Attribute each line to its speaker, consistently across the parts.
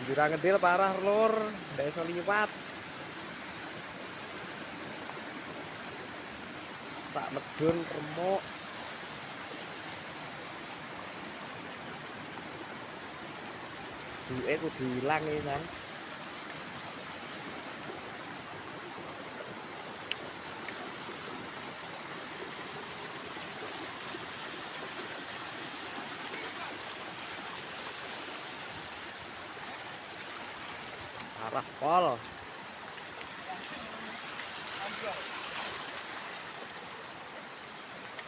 Speaker 1: Jurang ngedil parah lur, ndak iso liwat. Sak medun remuk. Duke kudu ilang iki, San. Parah pol.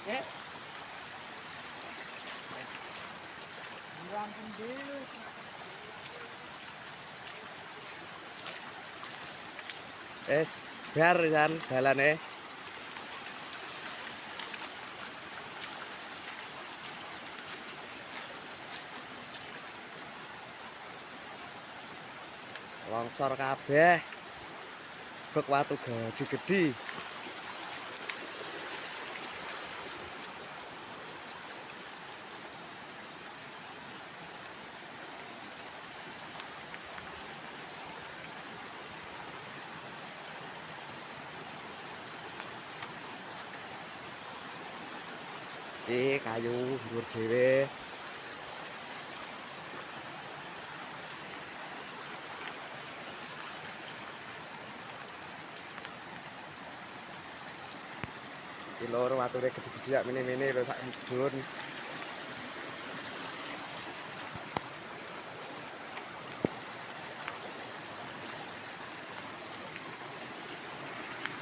Speaker 2: Ya. Kurang sendiri.
Speaker 1: Wes, bar San dalane. Longsor kabeh. Bek watu gede-gede. Kayu dhuwur dhewe. Iki lur wature gede-gede sak mene-mene lho sak mudhun.